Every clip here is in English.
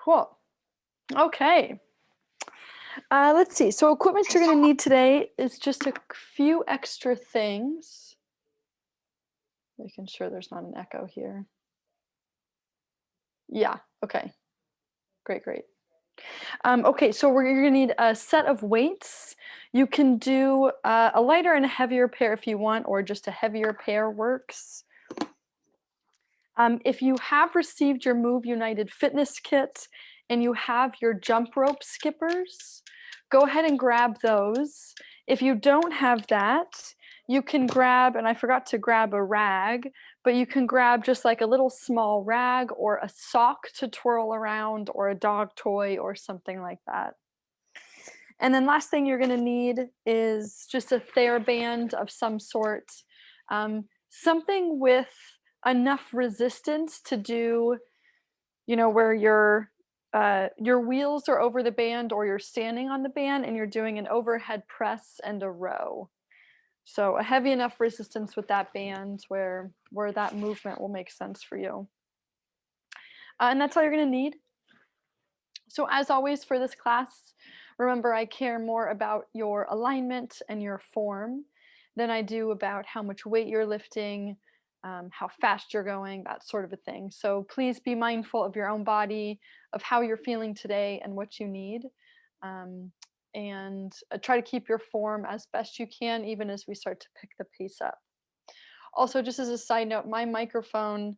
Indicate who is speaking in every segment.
Speaker 1: Cool. Okay. Let's see. So equipment you're going to need today is just a few extra things. Making sure there's not an echo here. Yeah. Okay. Great, great. Okay, so you're gonna need a set of weights. You can do a lighter and a heavier pair if you want, or just a heavier pair works. If you have received your Move United fitness kit and you have your jump rope skippers, go ahead and grab those. If you don't have that, you can grab, and I forgot to grab a rag, but you can grab just like a little small rag or a sock to twirl around or a dog toy or something like that. And then last thing you're gonna need is just a TheraBand of some sort, something with enough resistance to do, where your wheels are over the band or you're standing on the band and you're doing an overhead press and a row. So a heavy enough resistance with that band where that movement will make sense for you. And that's all you're gonna need. So as always for this class, remember I care more about your alignment and your form than I do about how much weight you're lifting, how fast you're going, that sort of a thing. So please be mindful of your own body, of how you're feeling today and what you need. And try to keep your form as best you can, even as we start to pick the pace up. Also, just as a side note, my microphone,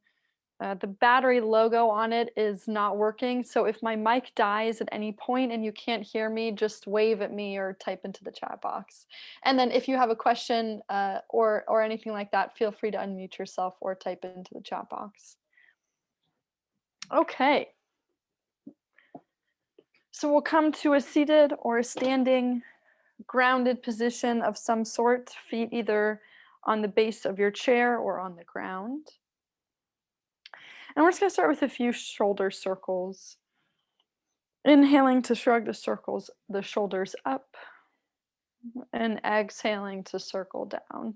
Speaker 1: the battery logo on it is not working. So if my mic dies at any point and you can't hear me, just wave at me or type into the chat box. And then if you have a question or anything like that, feel free to unmute yourself or type into the chat box. Okay. So we'll come to a seated or a standing grounded position of some sort, feet either on the base of your chair or on the ground. And we're just going to start with a few shoulder circles. Inhaling to shrug the shoulders up, and exhaling to circle down.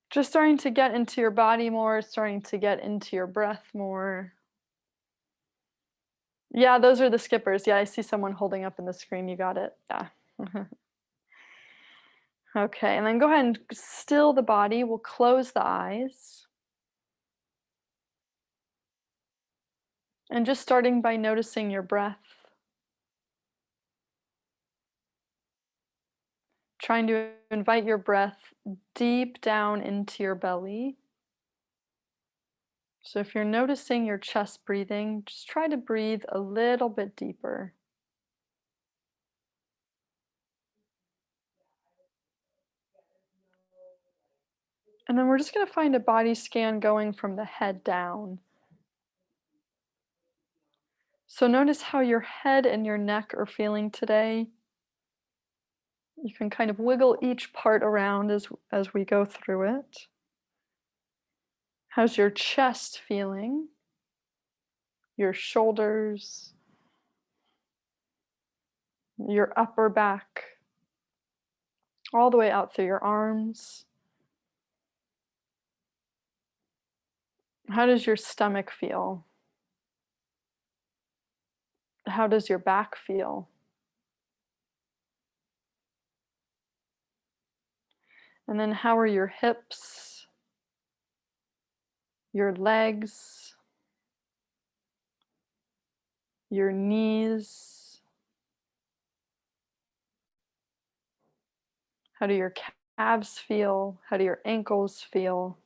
Speaker 1: Just starting to get into your body more, starting to get into your breath more. Yeah, those are the skippers. Yeah, I see someone holding up in the screen. You got it. Yeah. Okay, and then go ahead and still the body. We'll close the eyes. And just starting by noticing your breath. Trying to invite your breath deep down into your belly. So if you're noticing your chest breathing, just try to breathe a little bit deeper. And then we're just going to find a body scan going from the head down. So notice how your head and your neck are feeling today. You can kind of wiggle each part around as we go through it. How's your chest feeling? Your shoulders, your upper back, all the way out through your arms. How does your stomach feel? How does your back feel? And then how are your hips, your legs, your knees? How do your calves feel? How do your ankles feel?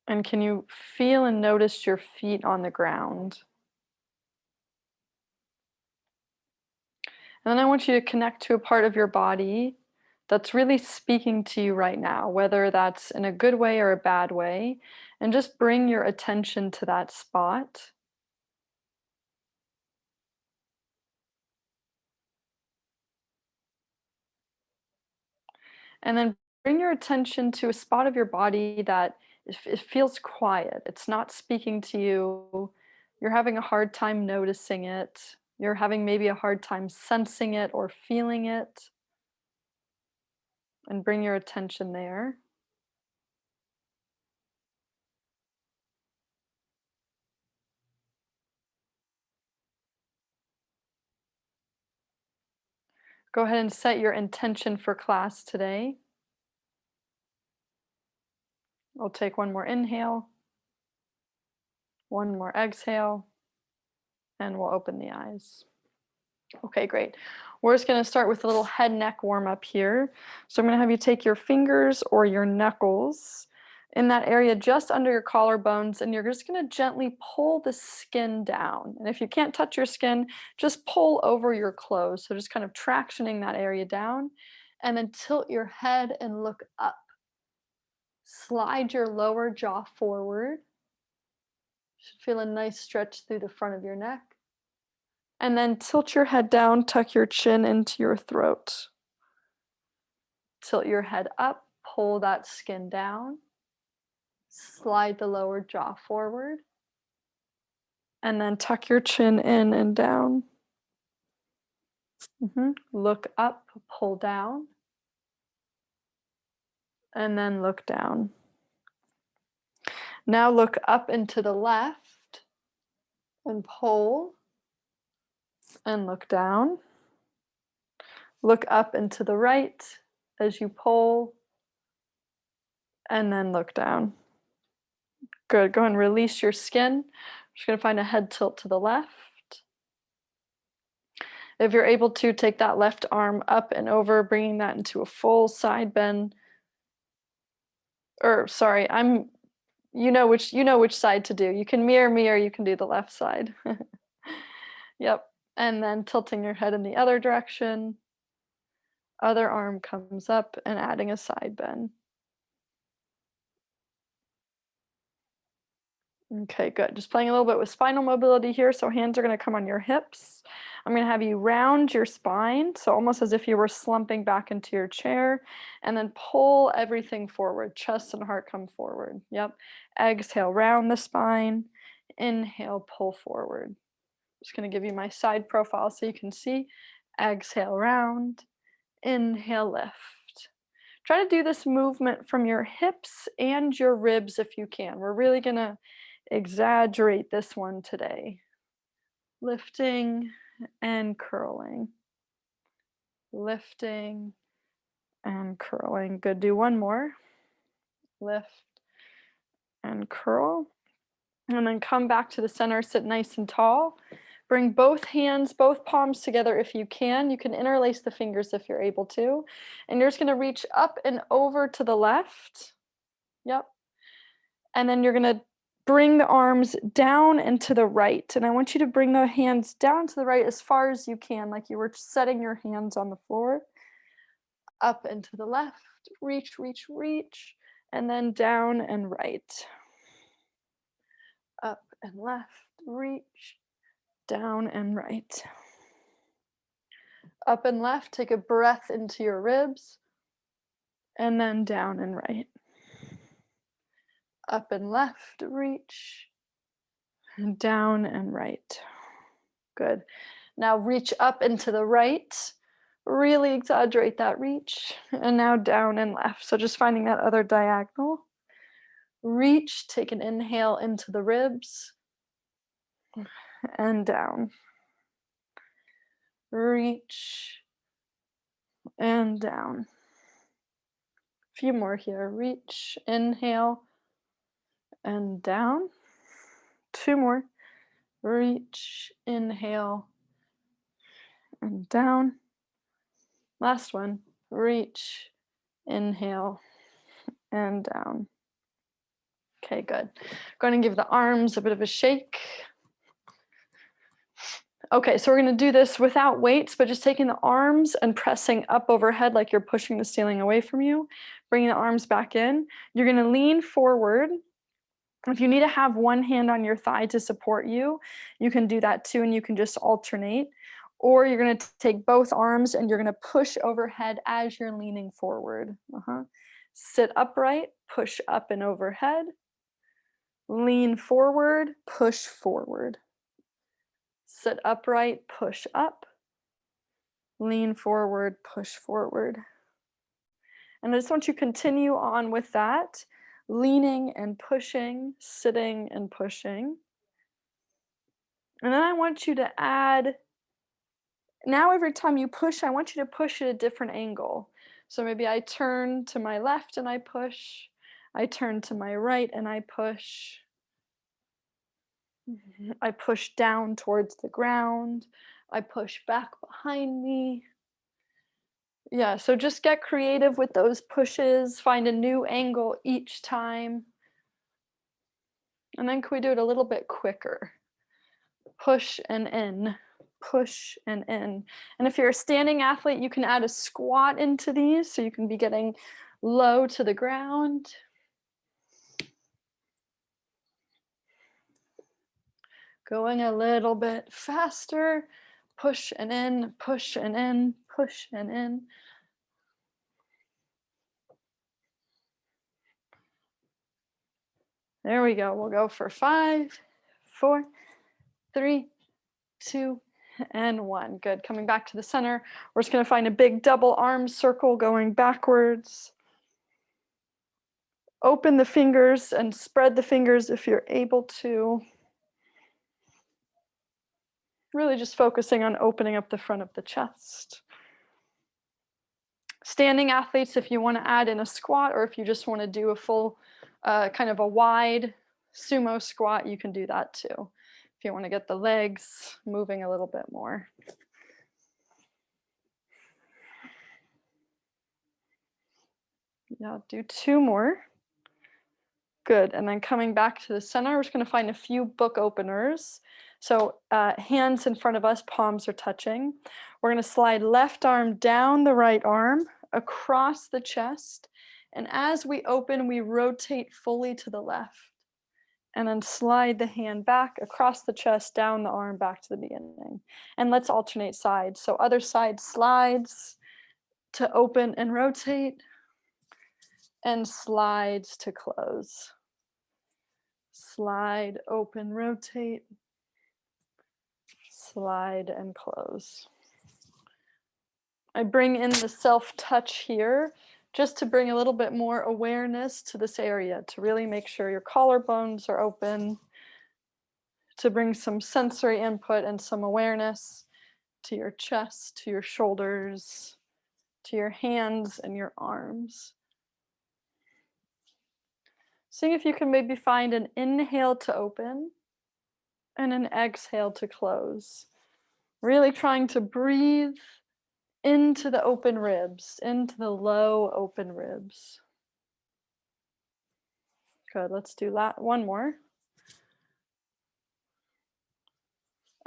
Speaker 1: And can you feel and notice your feet on the ground? And then I want you to connect to a part of your body that's really speaking to you right now, whether that's in a good way or a bad way, and just bring your attention to that spot. And then bring your attention to a spot of your body that it feels quiet. It's not speaking to you. You're having a hard time noticing it. You're having maybe a hard time sensing it or feeling it. And bring your attention there. Go ahead and set your intention for class today. We'll take one more inhale, one more exhale, and we'll open the eyes. Okay, great. We're just going to start with a little head neck warm up here. So I'm going to have you take your fingers or your knuckles in that area just under your collarbones, and you're just going to gently pull the skin down. And if you can't touch your skin, just pull over your clothes. So just kind of tractioning that area down, and then tilt your head and look up. Slide your lower jaw forward. Should feel a nice stretch through the front of your neck. And then tilt your head down, tuck your chin into your throat. Tilt your head up, pull that skin down. Slide the lower jaw forward. And then tuck your chin in and down. Look up, pull down. And then look down. Now look up and to the left and pull and look down. Look up and to the right as you pull and then look down. Good, go ahead and release your skin. I'm just gonna find a head tilt to the left. If you're able to, take that left arm up and over, bringing that into a full side bend. Or sorry, you know which side to do. You can mirror me or you can do the left side. Yep, and then tilting your head in the other direction. Other arm comes up and adding a side bend. Okay, good. Just playing a little bit with spinal mobility here. So hands are going to come on your hips. I'm going to have you round your spine, so almost as if you were slumping back into your chair, and then pull everything forward. Chest and heart come forward. Yep. Exhale, round the spine. Inhale, pull forward. Just going to give you my side profile so you can see. Exhale, round. Inhale, lift. Try to do this movement from your hips and your ribs if you can. We're really going to exaggerate this one today. Lifting and curling. Lifting and curling. Good. Do one more. Lift and curl. And then come back to the center, sit nice and tall. Bring both hands, both palms together if you can. You can interlace the fingers if you're able to. And you're just going to reach up and over to the left. Yep. And then you're going to bring the arms down and to the right. And I want you to bring the hands down to the right as far as you can, like you were setting your hands on the floor. Up and to the left. Reach, reach, reach. And then down and right. Up and left. Reach. Down and right. Up and left, take a breath into your ribs, and then down and right. Up and left, reach, and down and right. Good. Now reach up and to the right, really exaggerate that reach, and now down and left. So just finding that other diagonal. Reach, take an inhale into the ribs, and down. Reach, and down. A few more here. Reach, inhale, and down. Two more. Reach, inhale, and down. Last one. Reach, inhale, and down. Okay, good. Going to give the arms a bit of a shake. Okay, so we're going to do this without weights, but just taking the arms and pressing up overhead like you're pushing the ceiling away from you. Bringing the arms back in. You're going to lean forward. If you need to have one hand on your thigh to support you, you can do that too, and you can just alternate. Or you're going to take both arms and you're going to push overhead as you're leaning forward. Sit upright, push up and overhead. Lean forward, push forward. Sit upright, push up. Lean forward, push forward. And I just want you to continue on with that. Leaning and pushing, sitting and pushing. And then I want you to add Now every time you push, I want you to push at a different angle. So maybe I turn to my left and I push. I turn to my right and I push. I push down towards the ground. I push back behind me. Yeah, so just get creative with those pushes. Find a new angle each time. And then can we do it a little bit quicker? Push and in, push and in. And if you're a standing athlete, you can add a squat into these, so you can be getting low to the ground. Going a little bit faster, push and in, push and in, push and in. There we go. We'll go for 5, 4, 3, 2, and 1. Good. Coming back to the center. We're just going to find a big double arm circle going backwards. Open the fingers and spread the fingers if you're able to. Really just focusing on opening up the front of the chest. Standing athletes, if you want to add in a squat, or if you just want to do a full kind of a wide sumo squat, you can do that too. If you want to get the legs moving a little bit more. Yeah, do 2 more. Good, and then coming back to the center, we're just going to find a few book openers. So hands in front of us, palms are touching. We're going to slide left arm down the right arm, across the chest, and as we open, we rotate fully to the left. And then slide the hand back across the chest, down the arm, back to the beginning. And let's alternate sides. So other side slides to open and rotate, and slides to close. Slide, open, rotate, slide, and close. I bring in the self-touch here just to bring a little bit more awareness to this area, to really make sure your collarbones are open, to bring some sensory input and some awareness to your chest, to your shoulders, to your hands and your arms. See if you can maybe find an inhale to open and an exhale to close. Really trying to breathe into the open ribs, into the low open ribs. Good, let's do that one more.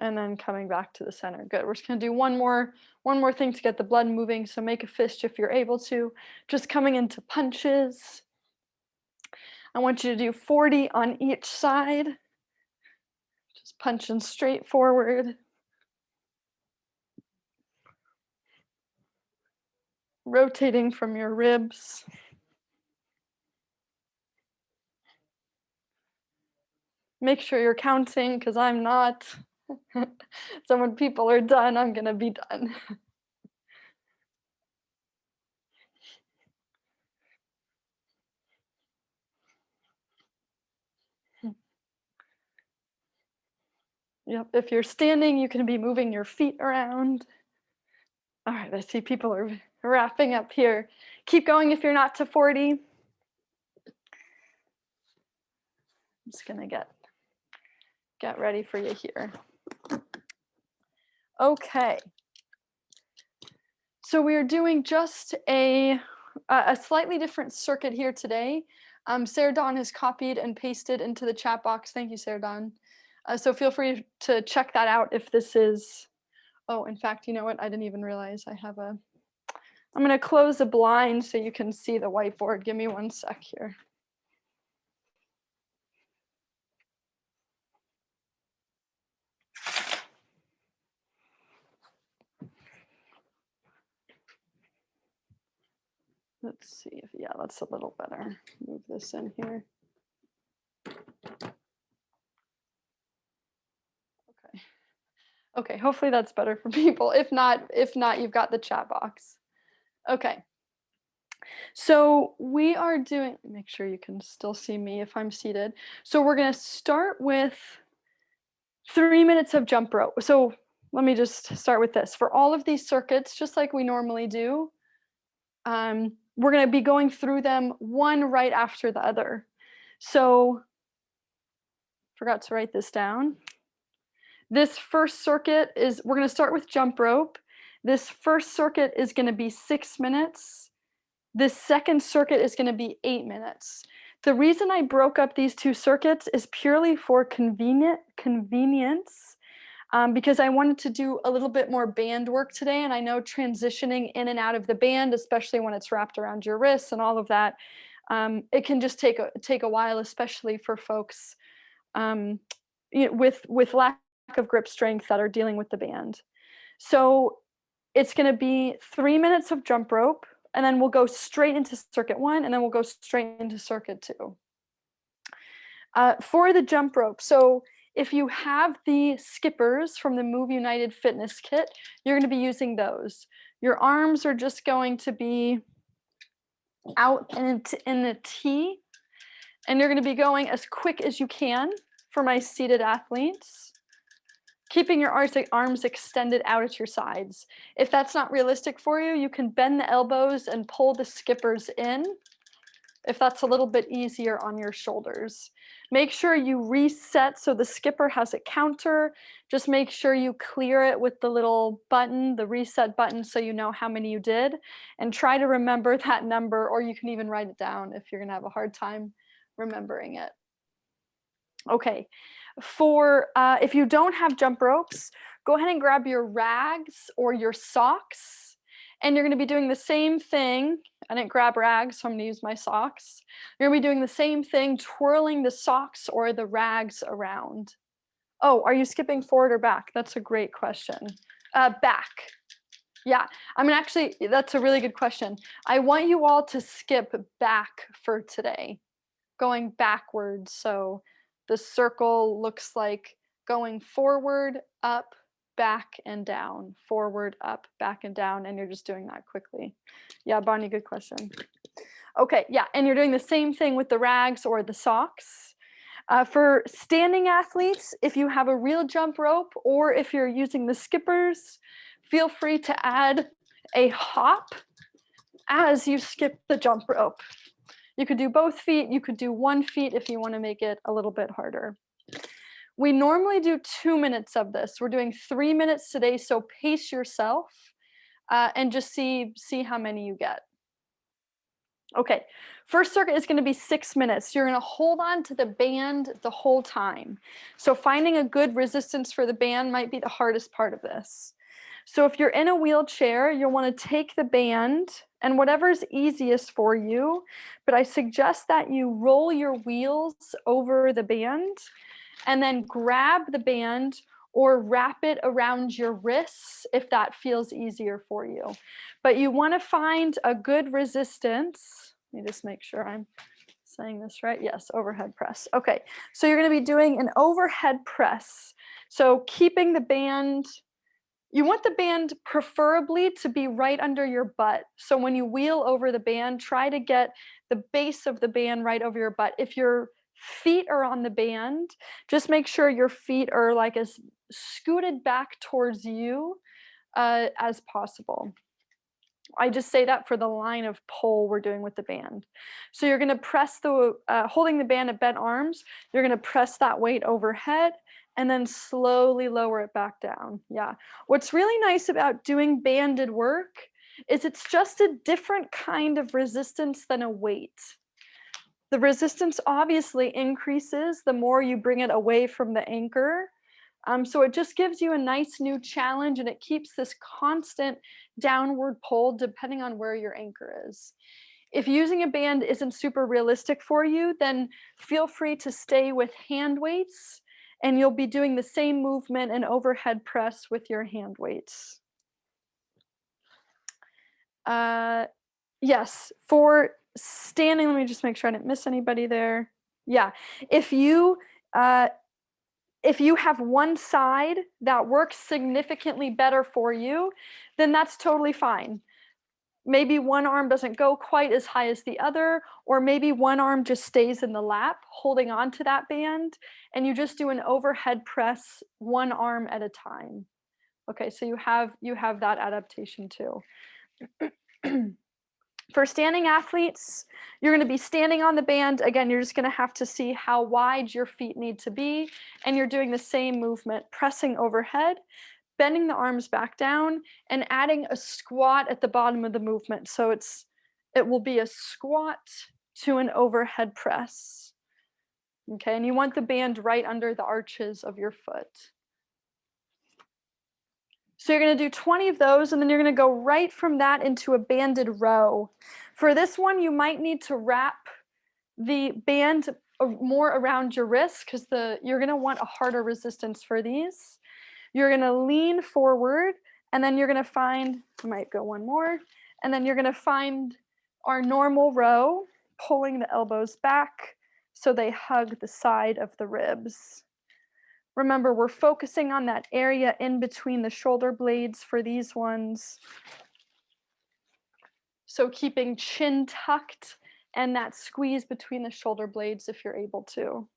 Speaker 1: And then coming back to the center. Good, we're just gonna do one more thing to get the blood moving. So make a fist if you're able to. Just coming into punches. I want you to do 40 on each side. Just punching straight forward. Rotating from your ribs. Make sure you're counting, because I'm not. So when people are done, I'm gonna be done. Yep, if you're standing, you can be moving your feet around. All right, I see people are wrapping up here. Keep going if you're not to 40. I'm just gonna get ready for you here. Okay. So we're doing just a slightly different circuit here today. Sarah Dawn has copied and pasted into the chat box. Thank you, Sarah Dawn. So feel free to check that out if this is, oh, in fact, you know what? I didn't even realize I have a, I'm gonna close the blind so you can see the whiteboard. Give me 1 sec here. Let's see if, yeah, that's a little better. Move this in here. Okay. Okay, hopefully that's better for people. If not, you've got the chat box. Okay. So we are doing, make sure you can still see me if I'm seated. So we're gonna start with 3 minutes of jump rope. So let me just start with this. For all of these circuits, just like we normally do, we're going to be going through them one right after the other. So, forgot to write this down. This first circuit is, we're going to start with jump rope. This first circuit is going to be 6 minutes. This second circuit is going to be 8 minutes. The reason I broke up these two circuits is purely for convenience, because I wanted to do a little bit more band work today, and I know transitioning in and out of the band, especially when it's wrapped around your wrists and all of that, it can just take a while, especially for folks with lack of grip strength that are dealing with the band. So it's going to be 3 minutes of jump rope, and then we'll go straight into circuit 1, and then we'll go straight into circuit 2. For the jump rope, so if you have the skippers from the Move United Fitness Kit, you're going to be using those. Your arms are just going to be out in a T, and you're going to be going as quick as you can for my seated athletes, keeping your arms extended out at your sides. If that's not realistic for you, you can bend the elbows and pull the skippers in, if that's a little bit easier on your shoulders. Make sure you reset so the skipper has a counter. Just make sure you clear it with the little button, the reset button, so you know how many you did. And try to remember that number, or you can even write it down if you're gonna have a hard time remembering it. Okay, for if you don't have jump ropes, go ahead and grab your rags or your socks, and you're going to be doing the same thing. I didn't grab rags, so I'm going to use my socks. You're going to be doing the same thing, twirling the socks or the rags around. Oh, are you skipping forward or back? That's a great question. Back. Yeah, I mean, actually, that's a really good question. I want you all to skip back for today, going backwards. So the circle looks like going forward, up, back, and down. Forward, up, back, and down. And you're just doing that quickly. Yeah, Bonnie, good question. Okay, yeah, and you're doing the same thing with the rags or the socks. For standing athletes, if you have a real jump rope or if you're using the skippers, feel free to add a hop as you skip the jump rope. You could do both feet, you could do 1 feet if you want to make it a little bit harder. We normally do 2 minutes of this. We're doing 3 minutes today, so pace yourself and just see how many you get. Okay, first circuit is going to be 6 minutes. You're going to hold on to the band the whole time. So finding a good resistance for the band might be the hardest part of this. So if you're in a wheelchair, you'll want to take the band and whatever's easiest for you, but I suggest that you roll your wheels over the band and then grab the band or wrap it around your wrists if that feels easier for you. But you want to find a good resistance. Let me just make sure I'm saying this right. Yes, overhead press. Okay, so you're going to be doing an overhead press. So keeping the band, you want the band preferably to be right under your butt. So when you wheel over the band, try to get the base of the band right over your butt. If your feet are on the band, just make sure your feet are like as scooted back towards you as possible. I just say that for the line of pull we're doing with the band. So you're going to press holding the band at bent arms, you're going to press that weight overhead and then slowly lower it back down. Yeah. What's really nice about doing banded work is it's just a different kind of resistance than a weight. The resistance obviously increases the more you bring it away from the anchor. So it just gives you a nice new challenge and it keeps this constant downward pull depending on where your anchor is. If using a band isn't super realistic for you, then feel free to stay with hand weights and you'll be doing the same movement and overhead press with your hand weights. Yes, for standing, let me just make sure I didn't miss anybody there. Yeah, if you have one side that works significantly better for you, then that's totally fine. Maybe one arm doesn't go quite as high as the other, or maybe one arm just stays in the lap holding on to that band, and you just do an overhead press one arm at a time. Okay, so you have that adaptation too. For standing athletes, you're going to be standing on the band. Again, you're just going to have to see how wide your feet need to be, and you're doing the same movement, pressing overhead, bending the arms back down, and adding a squat at the bottom of the movement. So it will be a squat to an overhead press. Okay, and you want the band right under the arches of your foot. So you're going to do 20 of those, and then you're going to go right from that into a banded row. For this one, you might need to wrap the band more around your wrist because you're going to want a harder resistance for these. You're going to lean forward, and then you're going to find, I might go one more, and then you're going to find our normal row, pulling the elbows back so they hug the side of the ribs. Remember, we're focusing on that area in between the shoulder blades for these ones. So keeping chin tucked and that squeeze between the shoulder blades if you're able to.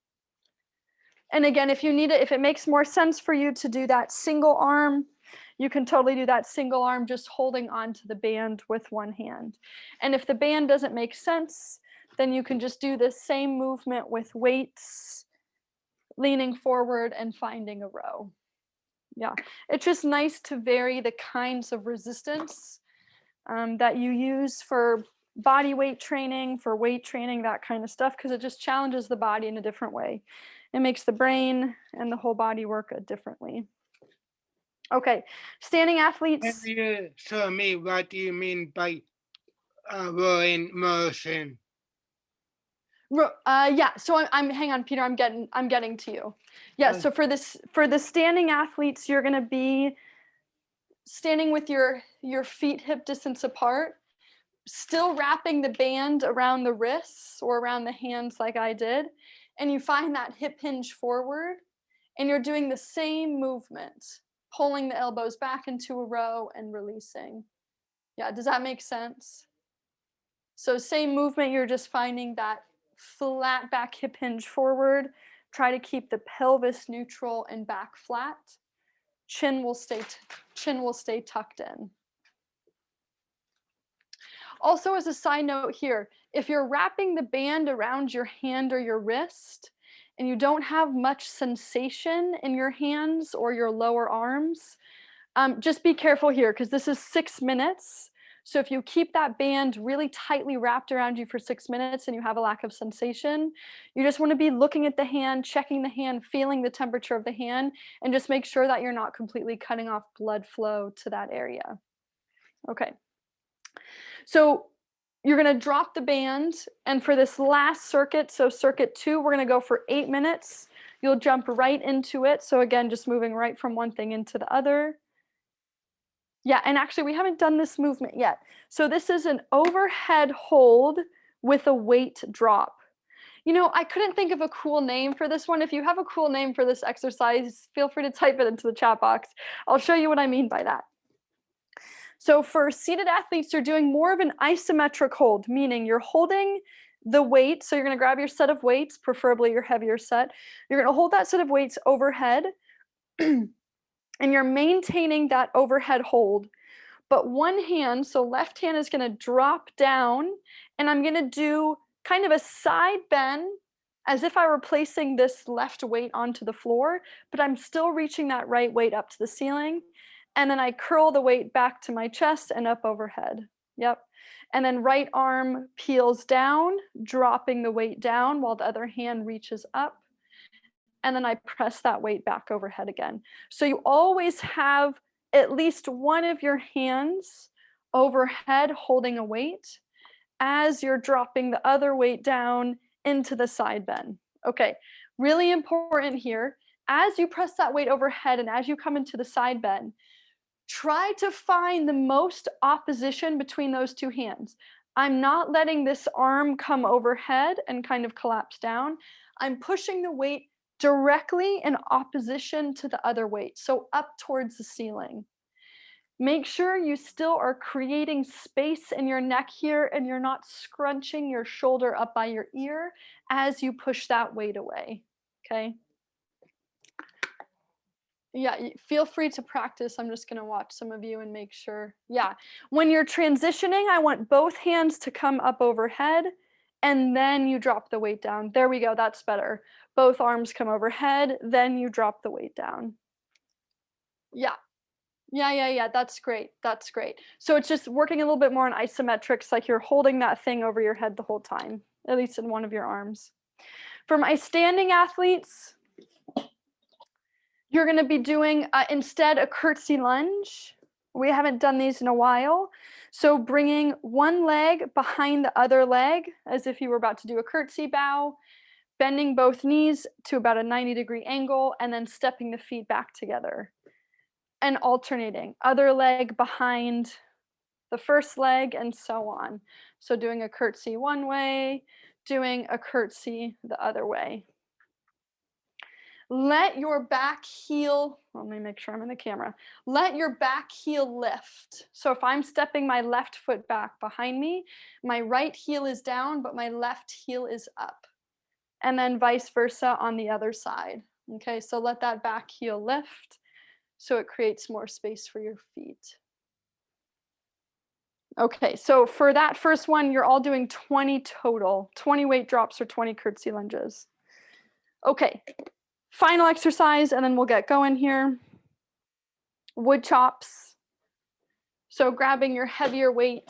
Speaker 1: And again, if it makes more sense for you to do that single arm, you can totally do that single arm just holding onto the band with one hand. And if the band doesn't make sense, then you can just do the same movement with weights, leaning forward and finding a row. Yeah, it's just nice to vary the kinds of resistance that you use for body weight training, for weight training, that kind of stuff, because it just challenges the body in a different way. It makes the brain and the whole body work differently. Okay, standing athletes.
Speaker 2: Can you show me what you mean by rolling motion?
Speaker 1: Yeah, so I'm hang on, Peter, I'm getting to you. Yeah, so for the standing athletes, you're gonna be standing with your feet hip distance apart, still wrapping the band around the wrists or around the hands like I did, and you find that hip hinge forward, and you're doing the same movement, pulling the elbows back into a row and releasing. Yeah, does that make sense? So same movement, you're just finding that flat back hip hinge forward. Try to keep the pelvis neutral and back flat. Chin will stay tucked in. Also, as a side note here, if you're wrapping the band around your hand or your wrist and you don't have much sensation in your hands or your lower arms, just be careful here because this is 6 minutes. So if you keep that band really tightly wrapped around you for 6 minutes and you have a lack of sensation, you just want to be looking at the hand, checking the hand, feeling the temperature of the hand, and just make sure that you're not completely cutting off blood flow to that area. Okay. So you're going to drop the band, and for this last circuit, so circuit 2, we're going to go for 8 minutes. You'll jump right into it. So again, just moving right from one thing into the other. Yeah, and actually we haven't done this movement yet. So this is an overhead hold with a weight drop. You know, I couldn't think of a cool name for this one. If you have a cool name for this exercise, feel free to type it into the chat box. I'll show you what I mean by that. So for seated athletes, you're doing more of an isometric hold, meaning you're holding the weight. So you're going to grab your set of weights, preferably your heavier set. You're going to hold that set of weights overhead and you're maintaining that overhead hold. But one hand, so left hand is going to drop down and I'm going to do kind of a side bend as if I were placing this left weight onto the floor, but I'm still reaching that right weight up to the ceiling. And then I curl the weight back to my chest and up overhead. Yep. And then right arm peels down, dropping the weight down while the other hand reaches up. And then I press that weight back overhead again. So you always have at least one of your hands overhead holding a weight as you're dropping the other weight down into the side bend. Okay, really important here. As you press that weight overhead and as you come into the side bend, try to find the most opposition between those two hands. I'm not letting this arm come overhead and kind of collapse down. I'm pushing the weight directly in opposition to the other weight, so up towards the ceiling. Make sure you still are creating space in your neck here and you're not scrunching your shoulder up by your ear as you push that weight away, okay? Yeah, feel free to practice. I'm just going to watch some of you and make sure. Yeah. When you're transitioning, I want both hands to come up overhead and then you drop the weight down. There we go. That's better. Both arms come overhead, then you drop the weight down. Yeah. Yeah. That's great. That's great. So it's just working a little bit more on isometrics, like you're holding that thing over your head the whole time, at least in one of your arms. For my standing athletes, you're going to be doing instead a curtsy lunge. We haven't done these in a while. So bringing one leg behind the other leg as if you were about to do a curtsy bow, bending both knees to about a 90-degree angle, and then stepping the feet back together and alternating. Other leg behind the first leg and so on. So doing a curtsy one way, doing a curtsy the other way. Let your back heel, let me make sure I'm in the camera. Let your back heel lift. So if I'm stepping my left foot back behind me, my right heel is down, but my left heel is up. And then vice versa on the other side. Okay, so let that back heel lift so it creates more space for your feet. Okay, so for that first one, you're all doing 20 total, 20 weight drops or 20 curtsy lunges. Okay, final exercise, and then we'll get going here. Wood chops. So grabbing your heavier weight,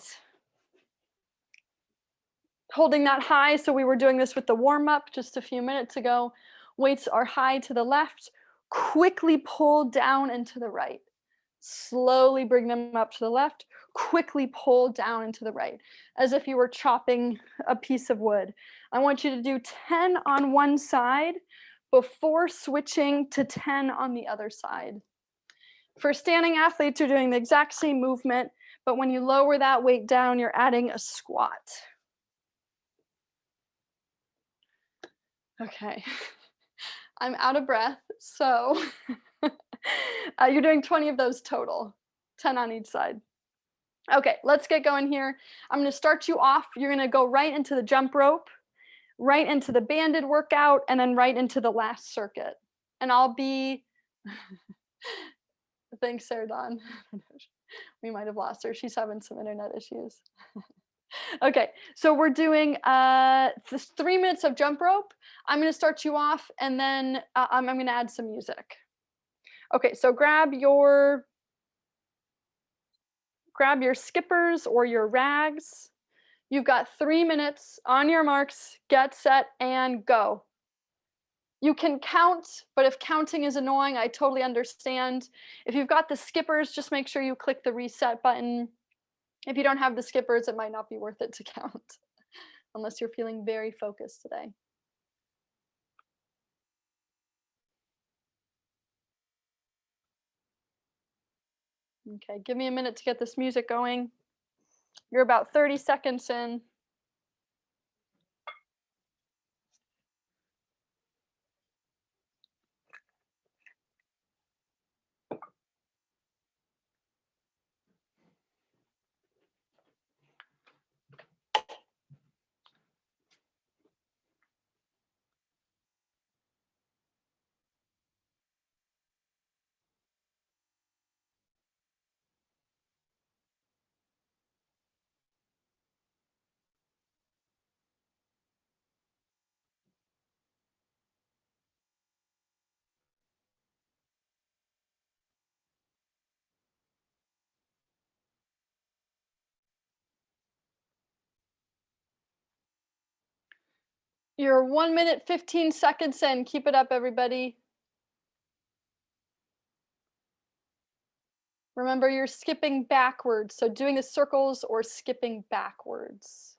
Speaker 1: holding that high. So we were doing this with the warm up just a few minutes ago. Weights are high to the left. Quickly pull down and to the right. Slowly bring them up to the left. Quickly pull down and to the right, as if you were chopping a piece of wood. I want you to do 10 on one side before switching to 10 on the other side. For standing athletes, you're doing the exact same movement, but when you lower that weight down, you're adding a squat. Okay, I'm out of breath, so you're doing 20 of those total, 10 on each side. Okay, let's get going here. I'm going to start you off. You're going to go right into the jump rope, right into the banded workout, and then right into the last circuit. And I'll be, thanks, Sarah Dawn. We might have lost her. She's having some internet issues. Okay, so we're doing 3 minutes of jump rope. I'm going to start you off, and then I'm going to add some music. Okay, so grab your skippers or your rags. You've got 3 minutes. On your marks, get set, and go. You can count, but if counting is annoying, I totally understand. If you've got the skippers, just make sure you click the reset button. If you don't have the skippers, it might not be worth it to count, unless you're feeling very focused today. Okay, give me a minute to get this music going. You're about 30 seconds in. You're 1 minute, 15 seconds in. Keep it up, everybody. Remember, you're skipping backwards, so doing the circles or skipping backwards.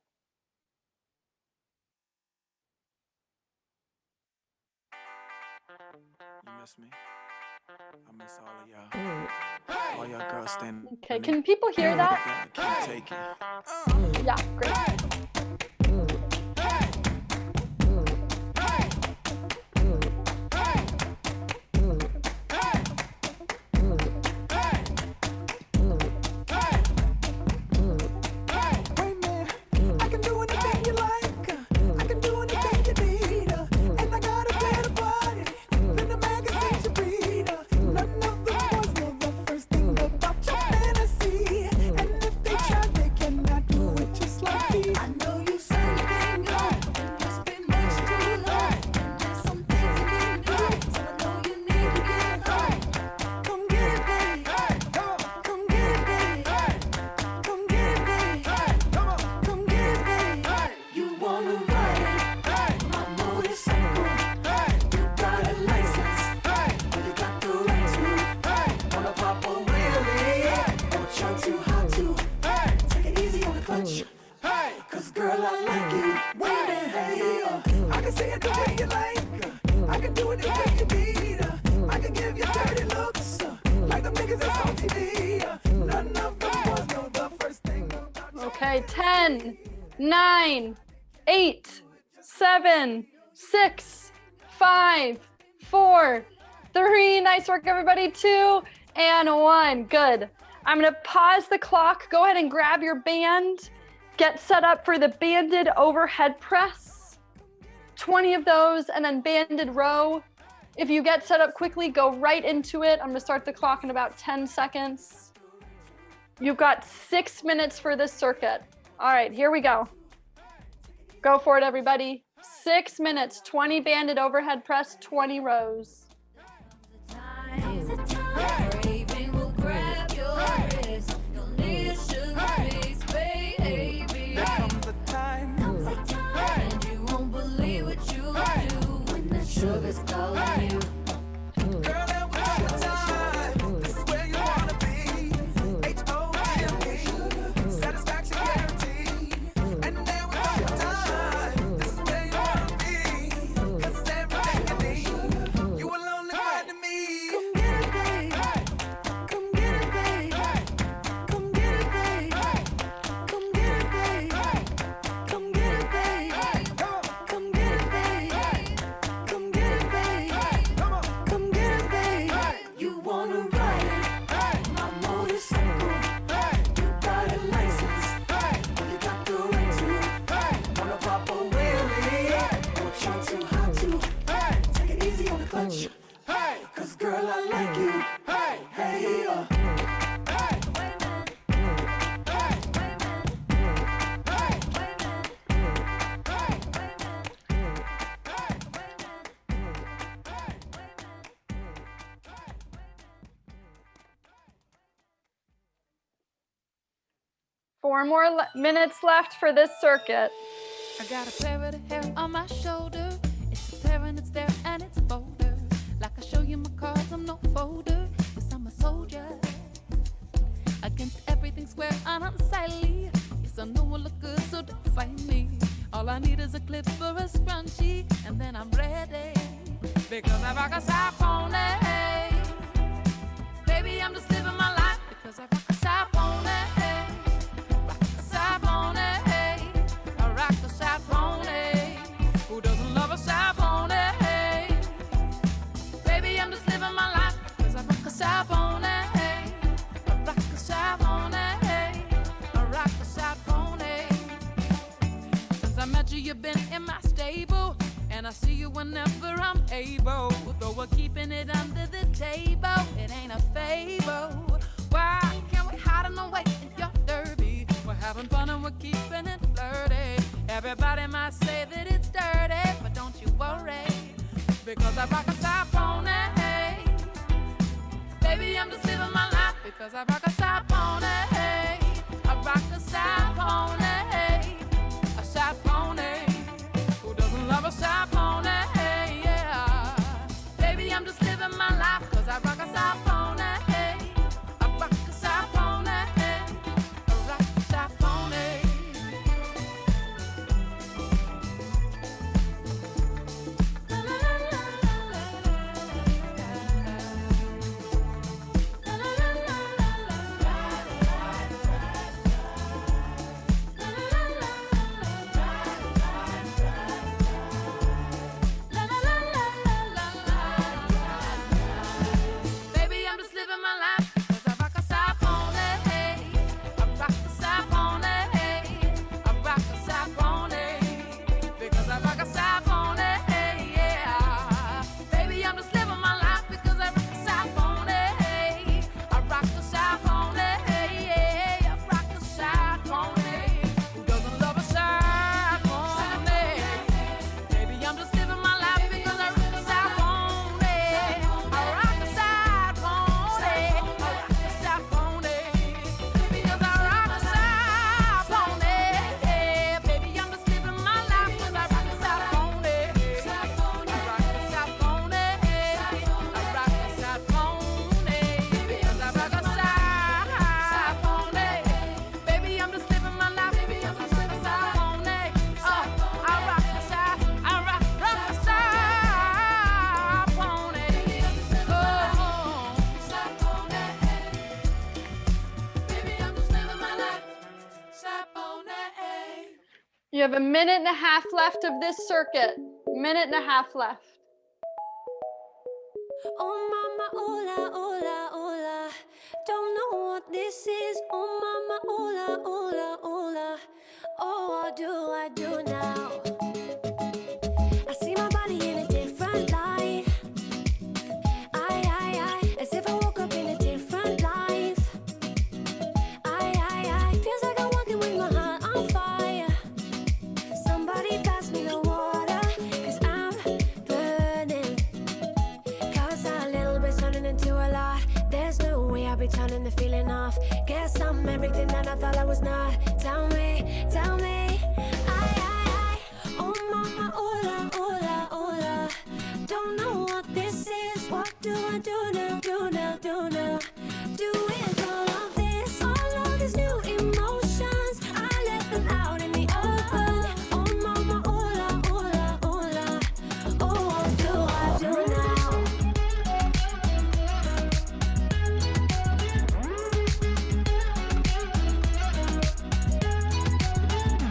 Speaker 3: You miss me? I miss all of y'all. All y'all girls standing.
Speaker 1: Okay, can people hear that?
Speaker 3: Can't take it.
Speaker 1: Yeah, great.
Speaker 3: And I got a better body than the magazines you read. Nothing
Speaker 1: right, 10, 9, 8, 7, 6, 5, 4, 3. Nice work, everybody. 2 and 1. Good. I'm going to pause the clock. Go ahead and grab your band. Get set up for the banded overhead press. 20 of those, and then banded row. If you get set up quickly, go right into it. I'm going to start the clock in about 10 seconds. You've got 6 minutes for this circuit. All right, here we go. Go for it, everybody. 6 minutes, 20 banded overhead press, 20 rows.
Speaker 4: Sugar's calling you. Girl, that was your time. This is where you wanna be. H-O-M-E, satisfaction guaranteed. And now it's your time. This is where you wanna be. 'Cause it's everything you need. You alone and to me. Come get it, babe. Come get it, babe. Come get it, babe. Come get it, babe. Come get it, babe. Come get it, babe. Come get it, babe. Come get it, babe. You wanna ride it? My motorcycle. You got a license. You got the right to. Wanna pop a wheelie? Don't try too hard to. Take it easy on the clutch. 'Cause girl, I like you. Hey,
Speaker 1: Four more minutes left for this circuit.
Speaker 5: I got a pair of the hair on my shoulder. It's a pair and it's there and it's a folder. Like I show you my cards, I'm no folder. Yes, I'm a soldier. Against everything square and unsightly. Yes, I know I look good, so don't fight me. All I need is a clip or a scrunchie, and then I'm ready. Because I rock a side pony. Baby, I'm just living my life because I rock a side pony. Who doesn't love a side pony? Baby, I'm just living my life because I rock a side pony. I rock a side pony. I rock a side pony. Since I met you, you've been in my stable, and I see you whenever I'm able. Though we're keeping it under the table, it ain't a fable. Why can't we hide in away in your derby? We're having fun and we're keeping it flirty. Everybody might say that it's dirty, but don't you worry, because I rock a side pony. Baby, I'm just living my life because I rock a side pony. I rock a side pony. A side pony. Who doesn't love a side pony? Yeah. Baby, I'm just living my life because I rock a side pony. I rock a side pony. I rock a side pony.
Speaker 1: You have a minute and a half left of this circuit. Minute and a half left.
Speaker 6: Oh mama, hola, hola, hola. Don't know what this is. Oh mama, hola, hola, hola. Oh, what do I do now? I see my body in a different light. I, as if I woke up in a different life. I, feels like I'm walking with my heart on fire. Somebody pass me the water, 'cause I'm burning. Cause a little bit's turning into a lot. There's no way I'll be turning the feeling off. Guess I'm everything that I thought I was not. Tell me, tell me. I, oh mama, hola, hola, hola. Don't know what this is. What do I do now, do now, do now? Do with all of this, all of these new emotions. I let them out in the open. Oh mama, hola, hola, hola. Oh, what do I do now?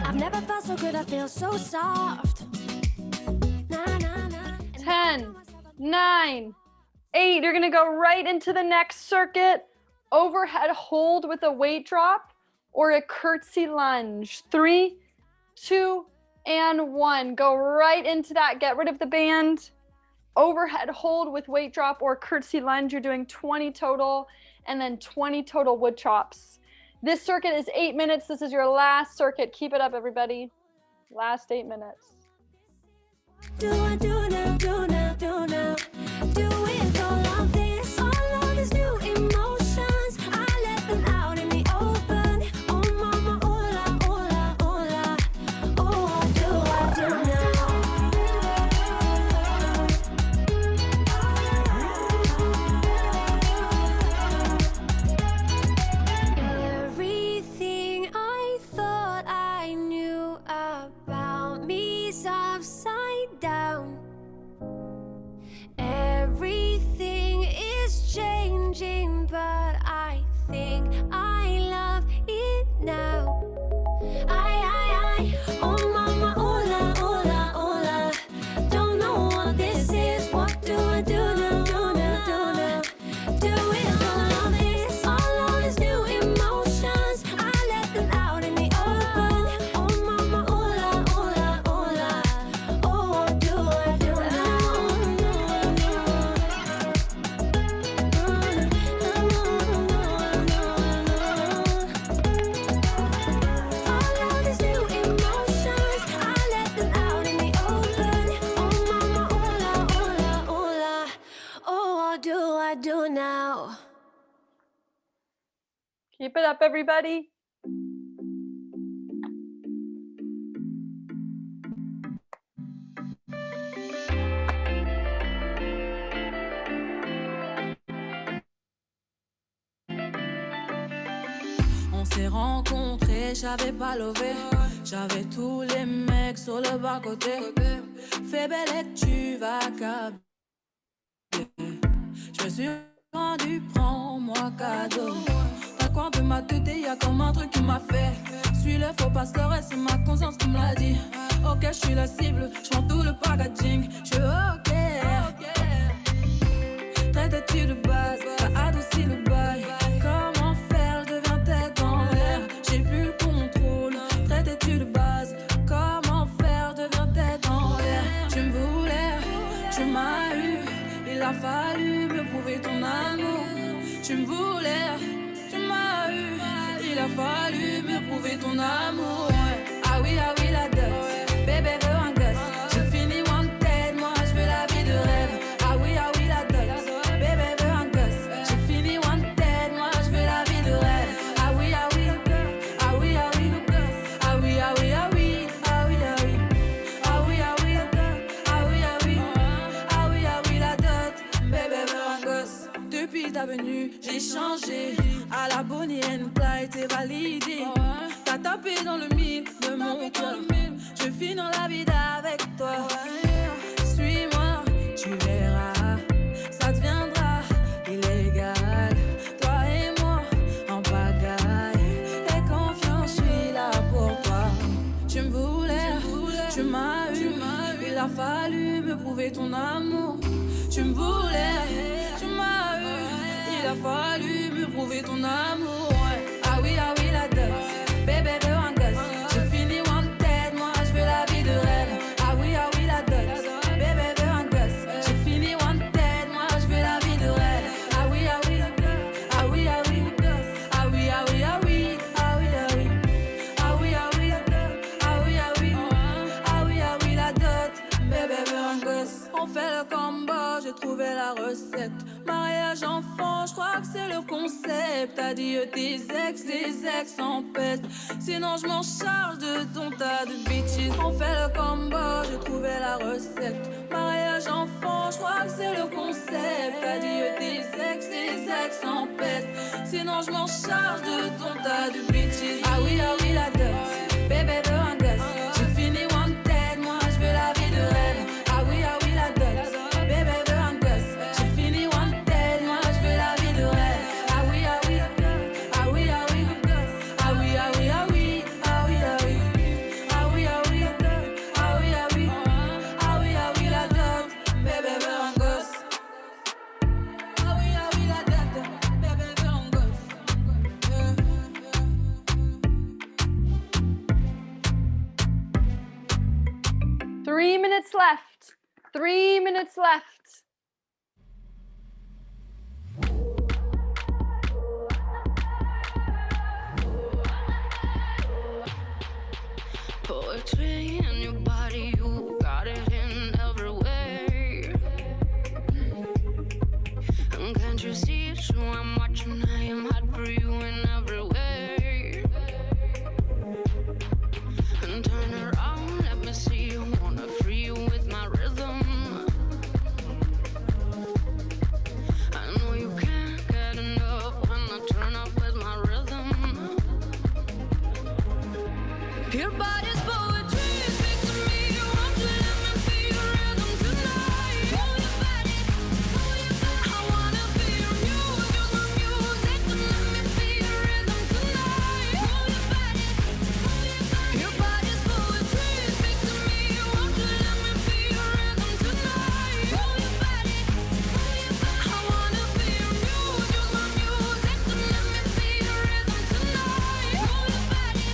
Speaker 6: I've never felt so good, I feel so soft. Nah, nah, nah.
Speaker 1: 10, 9, 8. You're gonna go right into the next circuit. Overhead hold with a weight drop or a curtsy lunge. 3, 2, and 1. Go right into that. Get rid of the band. Overhead hold with weight drop or curtsy lunge. You're doing 20 total and then 20 total wood chops. This circuit is 8 minutes. This is your last circuit. Keep it up, everybody. Last 8 minutes.
Speaker 6: Do I do now, do now, do now? Do with all of this, all of these new emotions. I let them out in the open. Oh mama, hola, hola, hola. Oh, what do I do now? Everything I thought I knew about me's upside down. Everything is changing, but I think I love it now. Oh mama, hola, hola, hola. Don't know what this is. What do I do now, do now, do now? Do with all of this, all of these new emotions. I let them out in the open. Oh mama, hola, hola, hola. Oh, what do I do All of these new emotions, I let them out in the open. Oh mama, hola, hola, hola. Oh, what do I do now?
Speaker 1: Keep it up, everybody.
Speaker 5: On s'est rencontrés, j'avais pas levé. J'avais tous les mecs sur le bas-côté. Fais belle et tu vas câbler. Je me suis rendu, prends-moi cadeau. T'as quoi un peu ma tête, y'a comme un truc qui m'a fait. Suis le faux pasteur et c'est ma conscience qui me l'a dit. Ok, je suis la cible, je prends tout le packaging. Je suis ok. Traite-tu de base, t'as adouci le bail. Comment faire, je deviens tête en l'air. J'ai plus le contrôle. Traite-tu de base, comment faire, je deviens tête en l'air. Tu me voulais, tu m'as eu. Il a fallu me prouver ton amour. Tu me voulais, tu m'as eu. Il a fallu me prouver ton amour. Ah oui, la dot. Bébé veut un gosse. J'ai fini wanted, moi je veux la vie de rêve. Ah oui, la dot. Bébé veut un gosse. J'ai fini wanted, moi je veux la vie de rêve. Ah oui, ah oui, ah oui, ah oui, ah oui, ah oui, ah oui, ah oui, ah oui, ah oui, ah oui, ah oui, ah oui, ah oui, la dot. Bébé veut un gosse. Depuis ta venue, j'ai changé. À la bonne t'as été validé. T'as tapé dans le mille de mon cœur. Je finis dans la vie avec toi. Suis-moi, tu verras. Ça deviendra illégal. Toi et moi en pagaille. Et confiance, je suis là pour toi. Tu me voulais, a fallu me prouver ton amour. Ouais. Ah oui, la dot. Bébé veut un gosse. J'ai fini wanted, moi je veux la vie de rêve. Ah oui, la dot. Bébé veut un gosse. J'ai fini wanted, moi je veux la vie de rêve. Ah oui, ah oui, ah oui, ah oui, ah oui, ah oui, ah oui, ah oui, ah oui, ah oui, ah oui, ah oui, ah oui, ah oui, la dot. Bébé veut un gosse. On fait le combo, j'ai trouvé la recette. Mariage enfant, je crois que c'est le concept. Adieu tes ex, les ex en peste. Sinon je m'en charge de ton tas de bitches. On fait le combo, j'ai trouvé la recette. Mariage enfant, je crois que c'est le concept. Adieu tes ex, les ex en peste. Sinon je m'en charge de ton tas de bitches. Ah oui, la dot. Bébé veut un gosse. J'ai fini wanted, moi je veux la vie de rêve. Ah oui, la dot. Bébé veut un gosse. J'ai fini wanted, moi je veux la vie de rêve. Ah oui, ah oui, ah oui, ah oui, ah oui, ah oui, ah oui, ah oui, ah oui, ah oui, ah oui, ah oui, ah oui, ah oui, ah oui, la dot. Bébé veut un gosse. Ah oui, la dot. Bébé veut un gosse.
Speaker 1: 3 minutes left. 3 minutes left.
Speaker 7: Poetry in your body, you got it in everywhere. And can't you see it's true? I'm watching, I am hot for you in every way. And turn around, let me see you. Wanna free you with my rhythm. I know you can't get enough when I turn up with my rhythm. Your body's poetry, speak to me. Won't you let me be your rhythm tonight? Move your body, I wanna be your muse, use my music to let me be your rhythm tonight. Move your body, your body's poetry, speak to me. Won't you let me be your rhythm tonight? Move your body, I wanna be your muse, use my music to let me be your rhythm tonight. Move your body.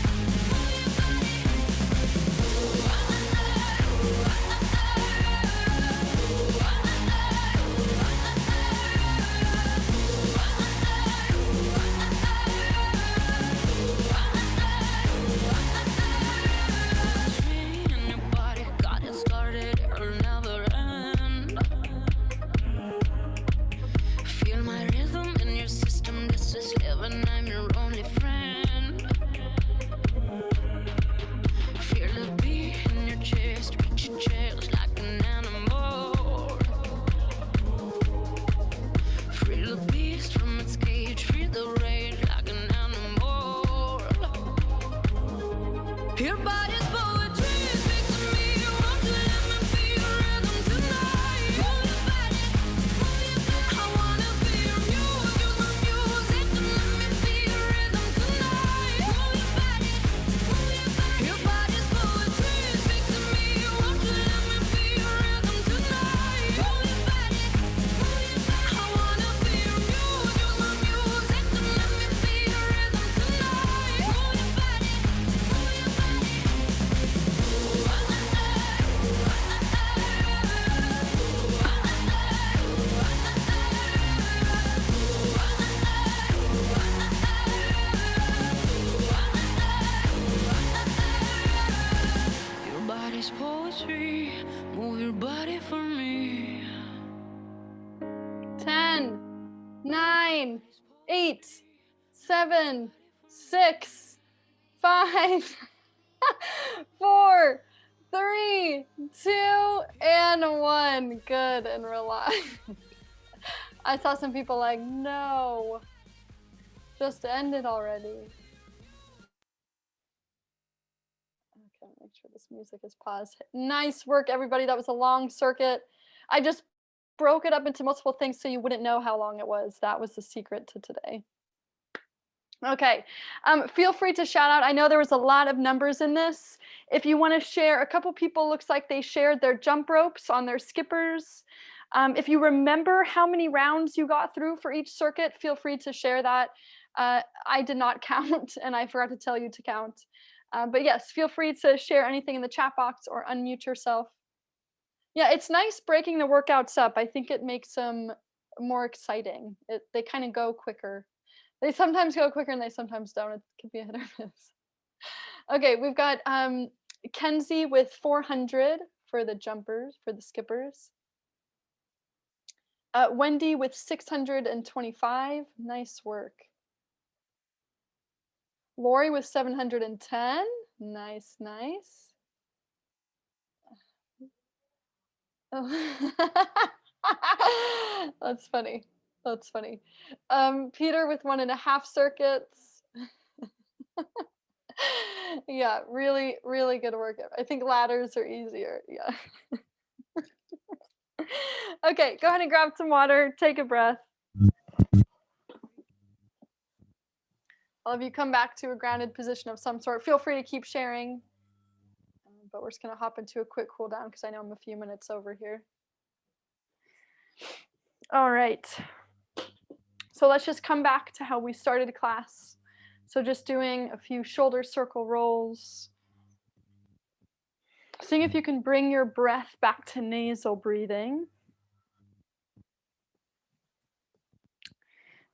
Speaker 7: In your body, got it started, it'll never end. Feel my rhythm in your system, this is heaven, I'm your only friend. Feel the beat in your chest, reach your chest like an animal. Free the beast from its cage, free the rage like an animal. Your body's poetry, speak to me. Won't you let me be your rhythm tonight? Move your body, I wanna be your muse, use my music to let me be your rhythm tonight. Move your body, your body's poetry, speak to me. Won't you let me be your rhythm tonight? Move your body, I wanna be your muse, use my music to let me be your rhythm tonight. Move your body. Your body's poetry, move your body for me.
Speaker 1: 10, 9, 8, 7, 6, 5, 4, 3, 2, and 1. Good, and relax. I saw some people like, no, just end it already. Okay, make sure this music is paused. Nice work, everybody. That was a long circuit. I just broke it up into multiple things so you wouldn't know how long it was. That was the secret to today. Okay, feel free to shout out. I know there was a lot of numbers in this. If you want to share, a couple people looks like they shared their jump ropes on their skippers. If you remember how many rounds you got through for each circuit, feel free to share that. I did not count, and I forgot to tell you to count. But yes, feel free to share anything in the chat box or unmute yourself. Yeah, it's nice breaking the workouts up. I think it makes them more exciting. They kind of go quicker. They sometimes go quicker and they sometimes don't. It can be a hit or miss. Okay, we've got Kenzie with 400 for the jumpers, for the skippers. Wendy with 625. Nice work. Lori with 710. Nice, nice. That's funny. That's funny. Peter with 1.5 circuits. Yeah, really, really good work. I think ladders are easier. Yeah. Okay, go ahead and grab some water. Take a breath. All of you come back to a grounded position of some sort. Feel free to keep sharing. But we're just going to hop into a quick cool down because I know I'm a few minutes over here. All right. So let's just come back to how we started class. So just doing a few shoulder circle rolls. Seeing if you can bring your breath back to nasal breathing.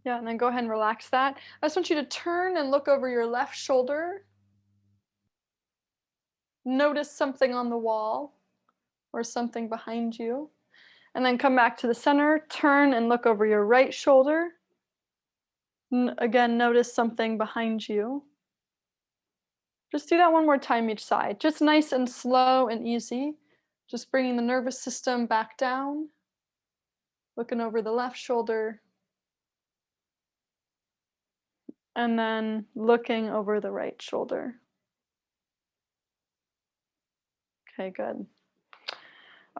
Speaker 1: Yeah, and then go ahead and relax that. I just want you to turn and look over your left shoulder. Notice something on the wall or something behind you. And then come back to the center, turn and look over your right shoulder. Again, notice something behind you. Just do that one more time each side. Just nice and slow and easy. Just bringing the nervous system back down. Looking over the left shoulder. And then looking over the right shoulder. Okay, good.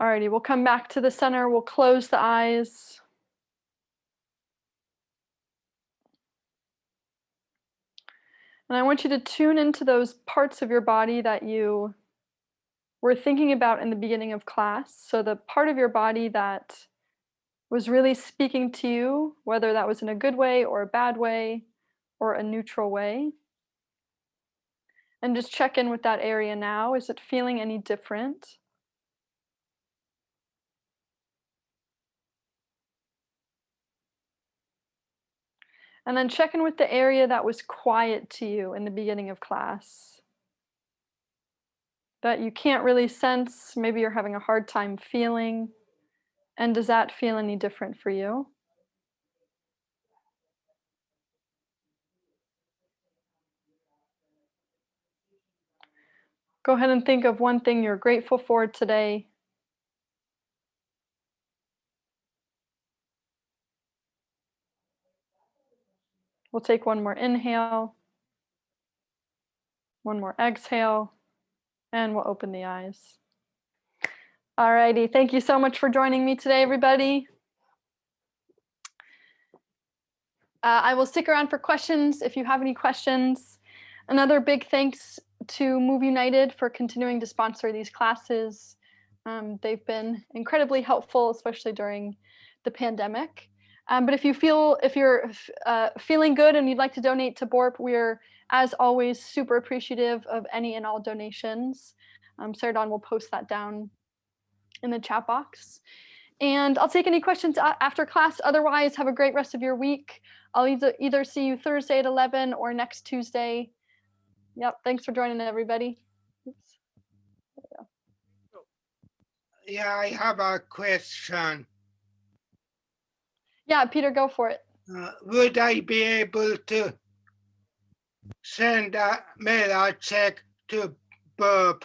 Speaker 1: Alrighty, we'll come back to the center. We'll close the eyes. And I want you to tune into those parts of your body that you were thinking about in the beginning of class. So the part of your body that was really speaking to you, whether that was in a good way or a bad way or a neutral way. And just check in with that area now. Is it feeling any different? And then check in with the area that was quiet to you in the beginning of class. That you can't really sense, maybe you're having a hard time feeling. And does that feel any different for you? Go ahead and think of one thing you're grateful for today. We'll take one more inhale, one more exhale, and we'll open the eyes. Alrighty, thank you so much for joining me today, everybody. I will stick around for questions if you have any questions. Another big thanks to Move United for continuing to sponsor these classes. They've been incredibly helpful, especially during the pandemic. But if you're feeling good and you'd like to donate to BORP, we're, as always, super appreciative of any and all donations. Sarah Dawn will post that down in the chat box. And I'll take any questions after class. Otherwise, have a great rest of your week. I'll either see you Thursday at 11 or next Tuesday. Yep, thanks for joining, everybody. Oops.
Speaker 2: Yeah, I have a question.
Speaker 1: Yeah, Peter, go for it.
Speaker 2: Would I be able to send a mail check to BORP?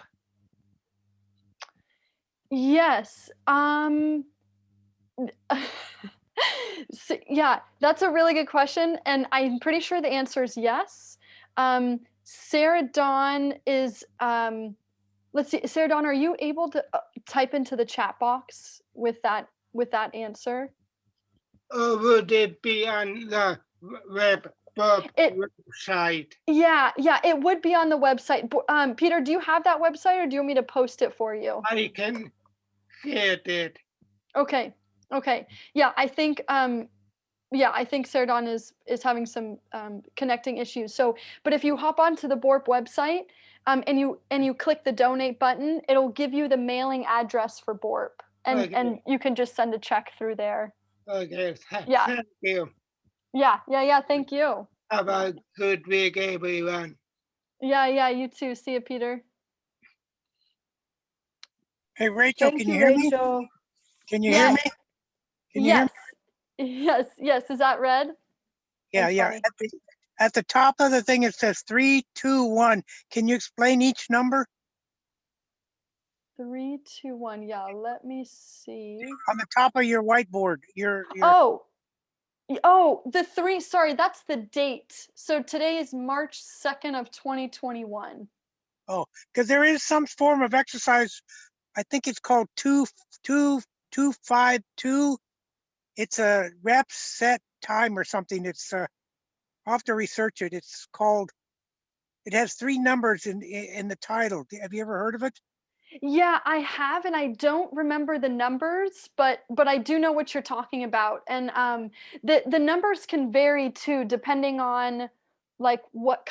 Speaker 1: Yes. So, yeah, that's a really good question, and I'm pretty sure the answer is yes. Sarah Dawn is. Let's see, Sarah Dawn, are you able to type into the chat box with that answer?
Speaker 2: Or would it be on the BORP website?
Speaker 1: Yeah, it would be on the website. Peter, do you have that website, or do you want me to post it for you?
Speaker 2: I can get it.
Speaker 1: Okay, Okay. Yeah, I think Sardon is having some connecting issues. So, but if you hop onto the BORP website and you click the donate button, it'll give you the mailing address for BORP, and
Speaker 2: Okay.
Speaker 1: you can just send a check through there.
Speaker 2: Okay.
Speaker 1: Yeah.
Speaker 2: Thank you.
Speaker 1: Yeah. Thank you.
Speaker 2: Have a good week, everyone.
Speaker 1: Yeah. You too. See you, Peter.
Speaker 8: Hey, Rachel,
Speaker 1: Thank
Speaker 8: can you
Speaker 1: you,
Speaker 8: hear me?
Speaker 1: Rachel.
Speaker 8: Can you hear
Speaker 1: Yeah.
Speaker 8: me? Can you hear me?
Speaker 1: Yes. Is that red?
Speaker 8: Yeah,
Speaker 1: That's
Speaker 8: yeah.
Speaker 1: funny.
Speaker 8: At the top of the thing, it says 3, 2, 1. Can you explain each number
Speaker 1: 3, 2, 1. Yeah, let me see.
Speaker 8: on the top of your whiteboard? Your
Speaker 1: The 3, sorry, that's the date. So today is March 2nd of 2021.
Speaker 8: because there is some form of exercise. I think it's called 2-2-2-5-2. It's a rep set time or something. I'll have to research it. It's called. It has 3 numbers in the title. Have you ever heard of it?
Speaker 1: Yeah, I have, and I don't remember the numbers, but I do know what you're talking about. And the numbers can vary too, depending on like what